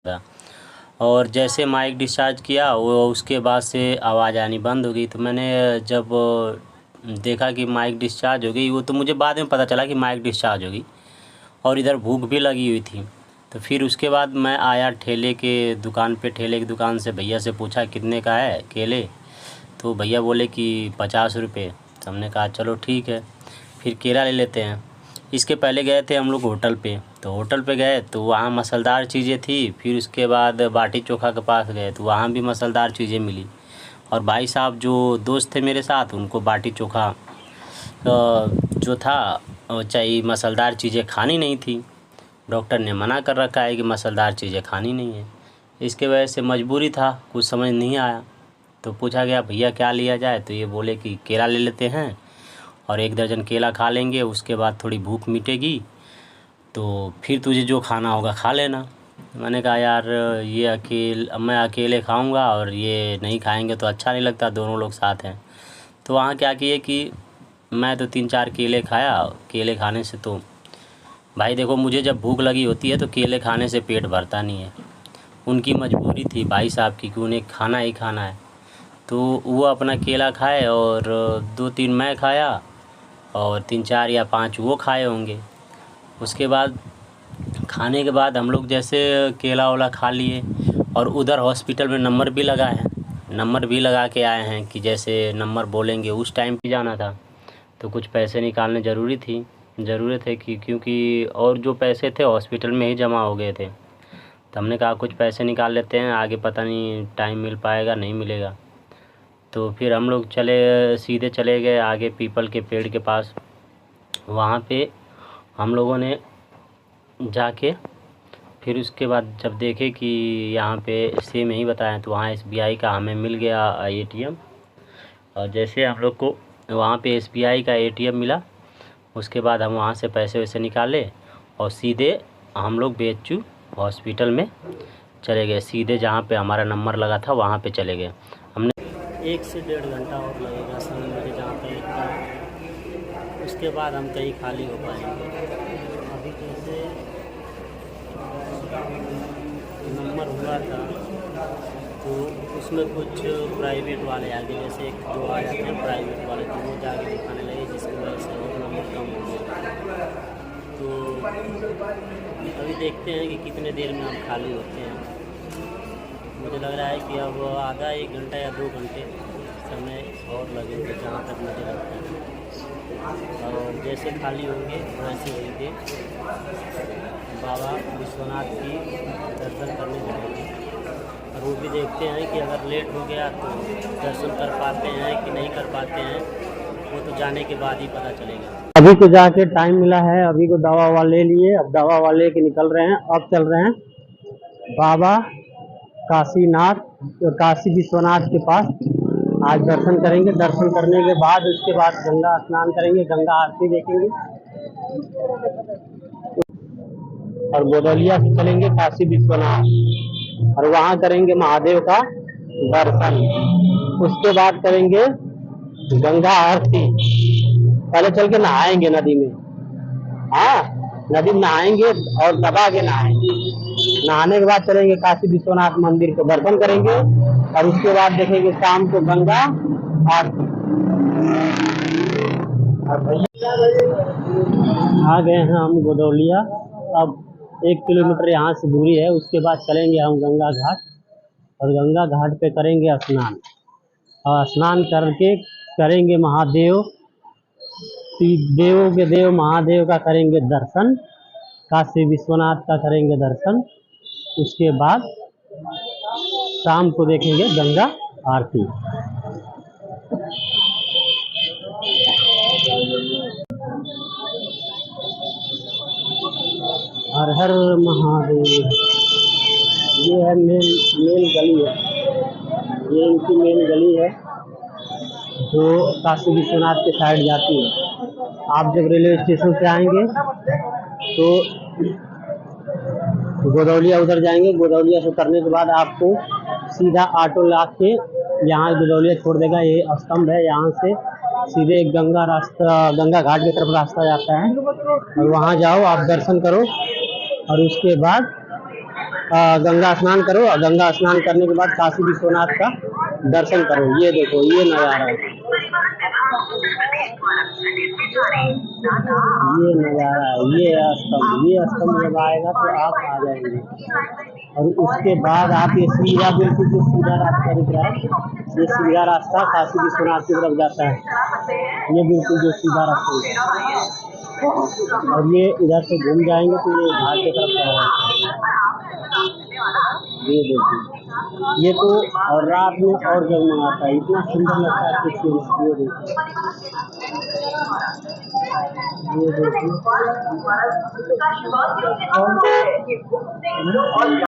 था। और जैसे माइक डिस्चार्ज किया वो उसके बाद से आवाज़ आनी बंद हो गई। तो मैंने जब देखा कि माइक डिस्चार्ज हो गई, वो तो मुझे बाद में पता चला कि माइक डिस्चार्ज हो गई, और इधर भूख भी लगी हुई थी। तो फिर उसके बाद मैं आया ठेले की दुकान से भैया से पूछा कितने का है केले। तो भैया बोले कि 50 रुपये। तो हमने कहा चलो ठीक है, फिर केला ले लेते हैं। इसके पहले गए थे हम लोग होटल पे, तो होटल पे गए तो वहाँ मसालेदार चीज़ें थी। फिर उसके बाद बाटी चोखा के पास गए तो वहाँ भी मसालेदार चीज़ें मिली। और भाई साहब जो दोस्त थे मेरे साथ, उनको बाटी चोखा जो था चाहिए, मसालेदार चीज़ें खानी नहीं थी। डॉक्टर ने मना कर रखा है कि मसालेदार चीज़ें खानी नहीं है। इसके वजह से मजबूरी था, कुछ समझ नहीं आया। तो पूछा गया भैया क्या लिया जाए, तो ये बोले कि केला ले लेते हैं, और 1 दर्जन केला खा लेंगे, उसके बाद थोड़ी भूख मिटेगी तो फिर तुझे जो खाना होगा खा लेना। मैंने कहा यार ये मैं अकेले खाऊंगा और ये नहीं खाएंगे तो अच्छा नहीं लगता, दोनों लोग साथ हैं। तो वहाँ क्या किए कि मैं तो 3-4 केले खाया। केले खाने से तो भाई देखो, मुझे जब भूख लगी होती है तो केले खाने से पेट भरता नहीं है। उनकी मजबूरी थी भाई साहब की कि उन्हें खाना ही खाना है। तो वो अपना केला खाए और 2-3 मैं खाया, और 3-4 या 5 वो खाए होंगे। उसके बाद खाने के बाद हम लोग जैसे केला वेला खा लिए, और उधर हॉस्पिटल में नंबर भी लगा है, नंबर भी लगा के आए हैं कि जैसे नंबर बोलेंगे उस टाइम पे जाना था। तो कुछ पैसे निकालने ज़रूरत है कि क्योंकि और जो पैसे थे हॉस्पिटल में ही जमा हो गए थे। तो हमने कहा कुछ पैसे निकाल लेते हैं, आगे पता नहीं टाइम मिल पाएगा नहीं मिलेगा। तो फिर हम लोग सीधे चले गए आगे पीपल के पेड़ के पास। वहाँ पे हम लोगों ने जाके फिर उसके बाद जब देखे कि यहाँ पे सेम यही बताया, तो वहाँ SBI का हमें मिल गया ATM। और जैसे हम लोग को वहाँ पे SBI का ATM मिला, उसके बाद हम वहाँ से पैसे वैसे निकाले और सीधे हम लोग BHU हॉस्पिटल में चले गए। सीधे जहाँ पे हमारा नंबर लगा था वहाँ पे चले गए। हमने 1 से 1.5 घंटा और लगेगा समय मुझे जहाँ पे था, उसके बाद हम कहीं खाली हो पाएंगे। अभी जैसे नंबर हुआ था तो उसमें कुछ प्राइवेट वाले आगे, जैसे एक जो आ जाते हैं प्राइवेट वाले, तो वो जाके दिखाने लगे, जिसकी वजह से और नंबर कम हो गया। तो अभी देखते हैं कि कितने देर में हम खाली होते हैं। मुझे लग रहा है कि अब आधा 1 घंटा या 2 घंटे समय और लगेंगे जहाँ तक मुझे लगता है। और जैसे खाली होंगे वैसे होंगे बाबा विश्वनाथ की दर्शन करने जाएंगे। और वो भी देखते हैं कि अगर लेट हो गया तो दर्शन कर पाते हैं कि नहीं कर पाते हैं, वो तो जाने के बाद ही पता चलेगा। अभी तो जाके टाइम मिला है, अभी को दवा वाला ले लिए, अब दवा वाला ले के निकल रहे हैं। अब चल रहे हैं बाबा काशी विश्वनाथ के पास। आज दर्शन करेंगे, दर्शन करने के बाद उसके बाद गंगा स्नान करेंगे, गंगा आरती देखेंगे, और गोदौलिया से चलेंगे काशी विश्वनाथ, और वहाँ करेंगे महादेव का दर्शन। उसके बाद करेंगे गंगा आरती। पहले चल के नहाएंगे नदी में, हाँ नदी में नहाएंगे और दबा के नहाएंगे। नहाने के बाद चलेंगे काशी विश्वनाथ मंदिर को दर्शन करेंगे, और उसके बाद देखेंगे शाम को गंगा आरती। आ गए हैं हम गोदौलिया। अब 1 किलोमीटर यहाँ से दूरी है। उसके बाद चलेंगे हम गंगा घाट, और गंगा घाट पे करेंगे स्नान, और स्नान करके करेंगे महादेव, देवों के देव महादेव का करेंगे दर्शन, काशी विश्वनाथ का करेंगे दर्शन। उसके बाद शाम को देखेंगे गंगा आरती। हर हर महादेव। ये है मेन गली है, ये इनकी मेन गली है जो काशी विश्वनाथ के साइड जाती है। आप जब रेलवे स्टेशन से आएंगे तो गोदौलिया उधर जाएंगे, गोदौलिया से उतरने के बाद आपको सीधा ऑटो ला के यहाँ गोदौलिया छोड़ देगा। ये स्तंभ है, यहाँ से सीधे गंगा घाट की तरफ रास्ता जाता है, और वहाँ जाओ आप दर्शन करो, और उसके बाद गंगा स्नान करो और गंगा स्नान करने के बाद काशी विश्वनाथ का दर्शन करो। ये देखो ये नज़ारा, ये नज़ारा, ये स्तंभ जब आएगा तो आप आ जाएंगे। और उसके बाद आप ये सीधा, बिल्कुल जो सीधा रास्ता दिख रहा है, ये सीधा रास्ता काशी विश्वनाथ की तरफ जाता है। ये बिल्कुल जो सीधा रास्ता है, और ये इधर से घूम जाएंगे तो ये घाट की तरफ जाएगा। ये देखिए, ये तो और रात में और जगमगाता है, इतना सुंदर लगता है कुछ। ये देखिए, ये देखिए।